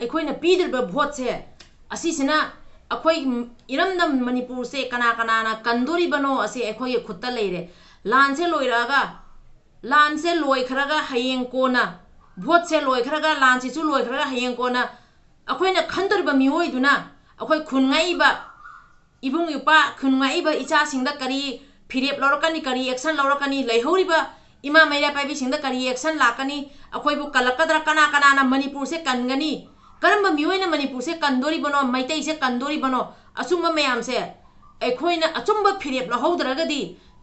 ꯑꯩꯈꯣꯏꯅ ꯄꯤꯗ꯭ꯔꯤꯕ ꯚꯣꯠꯁꯦ ꯑꯁꯤꯁꯤꯅ ꯑꯩꯈꯣꯏ ꯏꯔꯝꯗꯝ ꯃꯅꯤꯄꯨꯔꯁꯦ ꯀꯅꯥ ꯀꯅꯥꯅ ꯀꯟꯗꯣꯔꯤꯕꯅꯣ ꯑꯁꯤ ꯑꯩꯈꯣꯏꯒꯤ ꯈꯨꯠꯇ ꯂꯩꯔꯦ ꯂꯥꯟꯁꯦ ꯂꯣꯏꯔꯛꯑꯒ ꯂꯥꯟꯁꯦ ꯂꯣꯏꯈ꯭ꯔꯒ ꯍꯌꯦꯡ ꯀꯣꯟꯅ ꯚꯣꯠꯁꯦ ꯂꯣꯏꯈ꯭ꯔꯒ ꯂꯥꯟꯁꯤꯁꯨ ꯂꯣꯏꯈ꯭ꯔꯒ ꯍꯌꯦꯡ ꯀꯣꯟꯅ ꯑꯩꯈꯣꯏꯅ ꯈꯟꯗꯣꯔꯤꯕ ꯃꯤꯑꯣꯏꯗꯨꯅ ꯑꯩꯈꯣꯏ ꯈꯨꯟꯉꯛꯏꯕ इबुंग युपा खुनगाइब इचासिंग करी फिरेप लौरकनी करी एक्शन लौरकनी लेहौरिबा इमा मैरा पाइबिसिंग करी एक्शन लाकनी अखोइबु कलकद्रा कना कनाना मणिपुर से कनगनी करम मियोइना मणिपुर से कंदोरिबनो मैतै से कंदोरिबनो असुम मयाम से अखोइना अचुंब फिरेप लहौद्रगदी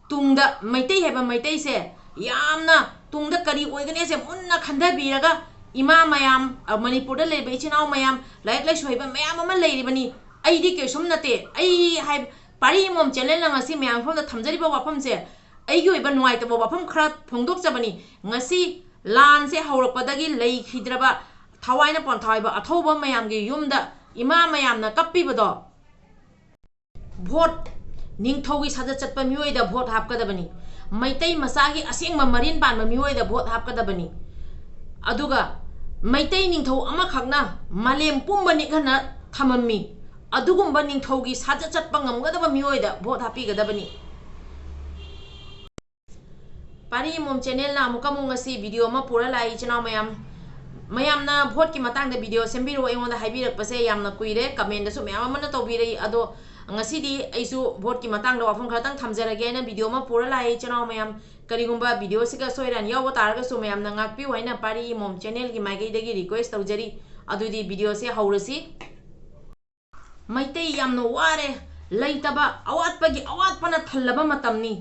तुंगदा मैतै हेबा मैतै से यामना तुंगदा करी ओइगने से मुन्ना खंदबीरगा इमा मयाम मणिपुर लेबे इचिनाव मयाम लाइक लाइक सोइबा मयाम अमा लेरिबनी अईदी केसुम नते आई पारी मोम चैनल ngasi मैम फम थमजरीब वाफम से अईगी ओइबा नुवाइतबो वाफम खरा फोंदोकजबनी ngasi लान से हौरकपदगी लेखिद्रबा थवाइना पन्थाइबा अथौबा मयामगी युमदा इमा मयामना कप्पीबदो भोट निंगथौगी साजा चटपा मियोइदा vote हापकदबनी Meitei मसागी असेंगबा Marin Panba मियोइदा vote हापकदबनी अदुगा Meitei Ningthou अमा खगना मालेम पुंबा निखना थमम्मी अदुगुंबा निंगथौगी साजा चटपा ngamgadaba miyoida vote hapigadabani पारी मोम चैनल ना अमुका मुंगसी वीडियो अमा पुरा लाई चनाव मयाम ना भोट की मतंग द वीडियो सेंबिरो एंगोंदा हाइबिरकपसे यामना कुइरे कमेंट दसु मयाम अमना तौबिरै अदो ngasi aisu भोट की मतंग द वाफम खरतंग थमजरगे ना वीडियो अमा पुरा लाई चनाव मयाम करिगुंबा वीडियो सिगा सोइरान याव तारगा सु मयाम ना ngakpi waina पारी मोम चैनल की माइगै दगी रिक्वेस्ट तौजरी अदुदी वीडियो से हौरसी मैतै यामनो वारे लैतबा अवातपगी अवातपना थल्लबा मतमनी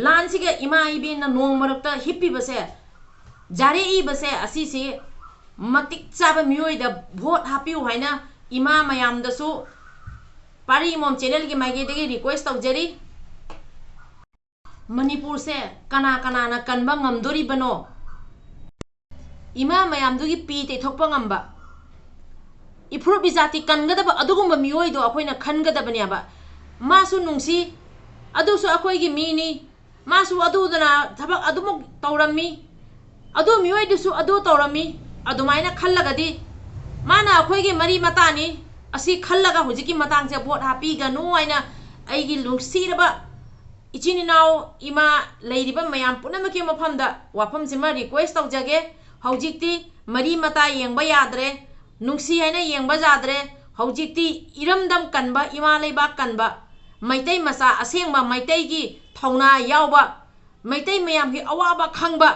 लानसिगे इमा इबेना नोंमरक्ता हिप्पीबसे जारे इबसे असिसे मतिक चाबा मियोइदा भोट हापिउ हाइना इमा मयामदसु पारी मोम चैनल की माइगेदगी रिक्वेस्ट तौजरी मणिपुर से कना कनाना कनबा ngamdoribano इमा मयामदुगी पी तेथोकपा ngamba इफ्रुप इजाति कनगदब अदुगुंबा मियोइदो अखोइना खनगदबनेबा मासु नुंसी अदुसु अखोइगी मीनी मासु अदुदना थबक अदुमुक तौरमी अदु मियोइदुसु अदु तौरमी अदुमाइना खल्लगदी माना अखोइगी मरी मतानी असि खल्लगा हुजिकी मतांगसे भोट हापीगनु आइना अइगी लुंसीरबा इचिनिनाव इमा लेरिबा मयाम पुनमकी मफमदा वाफमसिमा रिक्वेस्ट तौजगे हौजिकती मरी मता येंबा याद्रे नुंसी हैना येंबा जाद्रे हौजिकती इरमदम कनबा इमा लेबा कनबा मैतै मसा असेंबा मैतैगी थौना यावबा मैतै मयामगी अवाबा खंगबा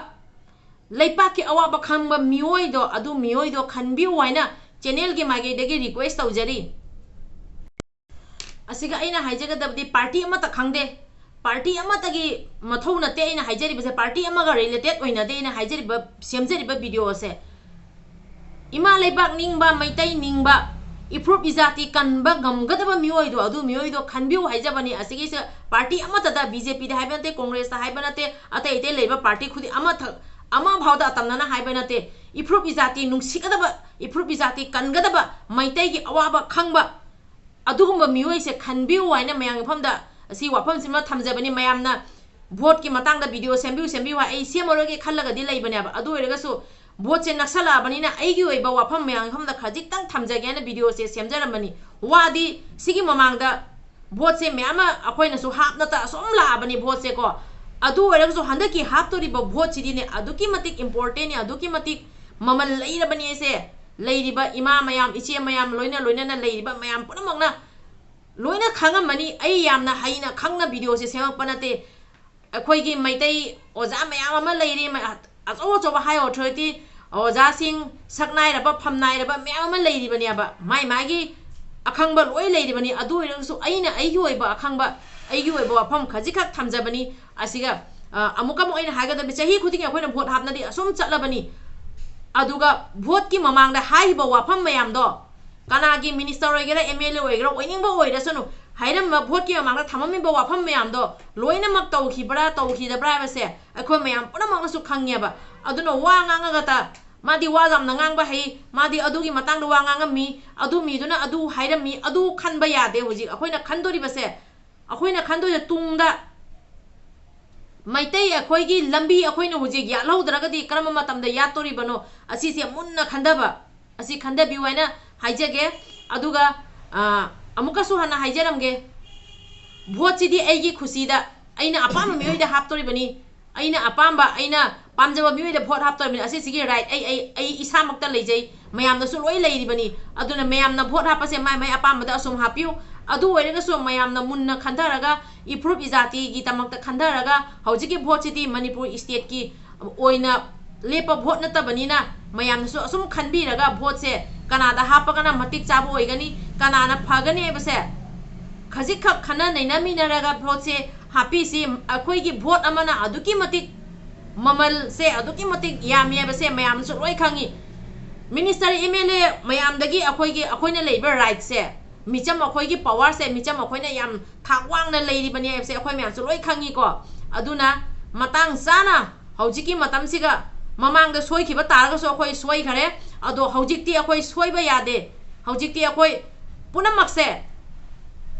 लेपाकी अवाबा खंगबा मियोइदो अदु मियोइदो खनबिउ वाइना चैनल की माइगैदगी रिक्वेस्ट तौजरी असिगा अइना हाइजगदबदी पार्टी अमता खंगदे पार्टी अमतगी मथौ नते अइना हाइजरिबसे पार्टी अमगा रिलेटेड ओइनादे अइना हाइजरिबा सेमजरिबा वीडियो से इमा लेबाक निंगबा मैतै निंगबा इफ्रुप इजाति कनबा गमगदबा मियोइदो अदु मियोइदो खनबिउ हाइजबनी असिगिसे पार्टी अमतदा बीजेपी दा हाइबनते कांग्रेस दा हाइबनते अतै अतै लेबा पार्टी खुदि अमा भावदा तमना हाइबनते इफ्रुप इजाति नुंसिगदबा इफ्रुप इजाति कनगदबा मैतैगी अवाबा खंगबा अदुगुंबा मियोइसे खनबिउ वाइना मयांग फमदा असि वाफमसिमा थमजबनी मयामना भोट की मतंगदा वीडियो सेंबिउ आई सेमरोगे खल्लगदी लेबनेबा अदु ओइरगसु भोट से नक्सलाबनीना अइगी ओइबा वाफम मयांग फमदा खजिक्तंग थमजगेना वीडियो से सेमजरमनी वादी सिगी ममांगदा भोट से म्यामा अखोइनसु हापनता असोम लाबनी भोट से को अदु ओइरगसु हंदकी हापतोरिबा भोट सिदिने अदुकी मतिक इंपोर्टेंट अदुकी मतिक ममल लैरबनी से लैरिबा इमा मयाम इचे मयाम लोइना लैरिबा मयाम पुनमगना लोइना खंगमनी अइ यामना हाइना खंगना वीडियो से सेमपनते अखोइगी मैतै ओजा मयाम अमा लैरि अचो अचोबा हाई अथॉरिटी ओजासिंग सकनाइरबा फमनाइरबा मयाम अमा लैरिबनेबा माइ मागी अखंगबा लोइ लैरिबनी अदु ओइरगसु अइना अइगी ओइबा अखंगबा अइगी ओइबा वाफम खजिखक थमजबनी असिगा अमुकम ओइना हागदबे चाही खुदिंग अखोइना भोट हापनदि असुम चटलबनी अदुगा भोट की ममांगदा हाइबा वाफम मयामदो कनागी मिनिस्टर ओइगेरा एमएलए ओइगेरा ओइनिंगबा ओइरसनु हाइरम भोट की ममांगदा थममिबा वाफम मयामदो लोइनमक तौखिदब्रा बसे अखोइ मयाम पुनमकनसु खंगेबा अदुनो वा ngangaगता मादी वा जामना nganगबा है मादी अदुगी मतंगदा वा ngangammi अदु मीदुना अदु हाइरमmi अदु खनबा यादे हुजि अखोइना खनदोरिबसे अखोइना खनदोय तुंगदा मैतै अखोइगी लंबी अखोइना हुजि यालौद्रगदी करम मतमदा यातोरिबनो असिसे Munna खंदबा asi khandabiu haina haijage aduga amukasु hana haijaramge vote sidi aigi khusida aina apam mioi da haptori bani aina apamba aina pamjaba mioi da vote haptori bani asi sigi right ai isa makta leijai mayam na su loi leiri bani aduna mayam na vote hapase mai apam da asum hapiu adu oirega so mayam na munna khandaraga improve izati gi tamakta khandaraga hojiki vote sidi manipur state ki oina lepa vote na tabani na mayam so asum khanbiraga vote se kanada hapagana matik chabu oigani kanana phagani base khajik khak khana naina minaraga vote se happy si akoi gi vote amana aduki matik mamal se aduki matik yamye base mayam so loi khangi minister MLA mayam dagi akoi na labor right se micham akoi gi power se micham akoi na yam thawang na leiri bani se akoi mayam so loi khangi ko aduna matang sana hojiki matam siga mamang da soi khiba taraga so akoi soi khare ado hojikti akoi soi ba yade hojikti akoi punamak se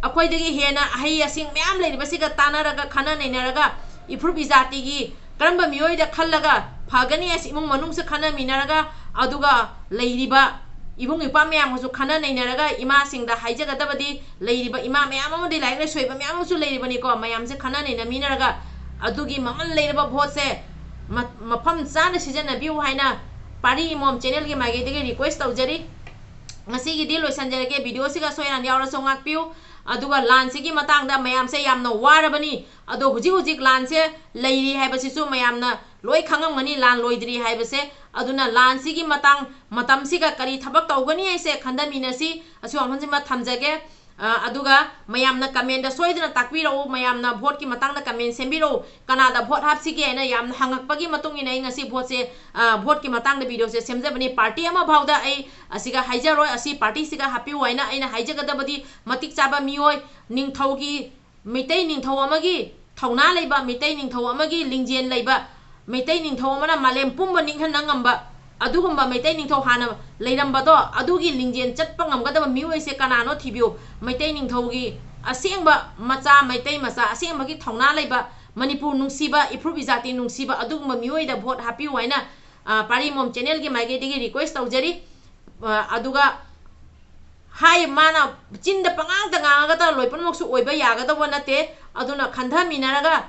akoi dagi hena hai asing myam leiri basiga tanaraga khana nainaraga improve izati gi karamba mioi da khallaga phagani as imung manung se khana minaraga aduga leiriba ibung ipa myam su khana nainaraga ima singda haijaga dabadi leiriba ima myam amodi laire soiba myam su leiriba ni ko mayam se khana naina minaraga adugi mamal leiriba vote se mafam chana season biu haina pari mom channel gi mage dege request tawjari ngasi gi dil loisanjarage video siga soiran yaura songak piu aduga lan sigi matang da mayam se yamna warabani ado hujik lan se leiri haibasi su mayam na loi khangam ngani lan loidri haibase aduna lan sigi matang matam siga kari thabak tawgani aise khandamina si asu amonjima thamjage aduga mayam na comment da soidna takpiro mayam na vote ki matang da comment sembiro kanada vote hapsi ki aina yam hangak pagi matung ina ngasi vote se vote ki matang da video se semjabani party ama bhauda ai asiga haijaroi asi party siga happy waina aina haijaga da badi matik chaba mioi ningthau gi mitei ningthau amagi thauna leiba mitei ningthau amagi lingjen leiba mitei ningthau amana malem pumba ninghan nangamba adugumba maitai ningthau hana leirambado adugi lingjen chatpa ngamgadaba mioi se kanano thibio maitai ningthau gi asengba macha maitai macha asengba gi thauna leiba manipur nungsiba improve izati nungsiba adugumba mioi da vote happy waina pari mom channel gi mage digi request tawjari aduga hai mana chinda pangang ta nganga ta loipon moksu oiba yaga da wonate aduna khandha minaraga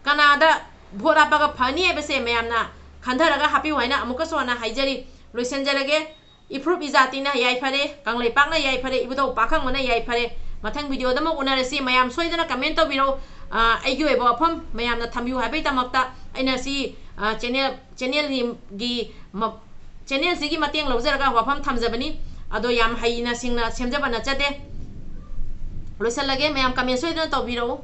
kanada vote apaga phani ebese mayamna khandaraga happy waina amuka sona haijari loisanjarage improve izati na yai phare kanglei pakna yai phare ibudo pakhang mana yai phare mathang video da mo unarasi mayam soidana comment tawbiro aigi oiba afam mayam na thambiu habai tamakta aina si channel sigi mateng lawjaraga wafam thamjabani ado yam haina singna semjabana chate loisalage mayam comment soidana tawbiro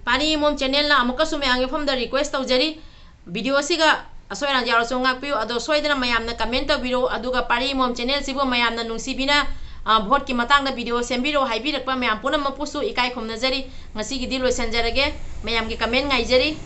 pani mom channel na amuka sume ange from the request tawjari video siga asoiran jaro chongak piu ado soidana mayam na comment tawbiro aduga pari mom channel sibo mayam na nungsibina vote ki matang da video sembiro haibirakpa mayam punam mapusu ikai khomnajari ngasi gi dil loisanjarage mayam gi comment ngaijari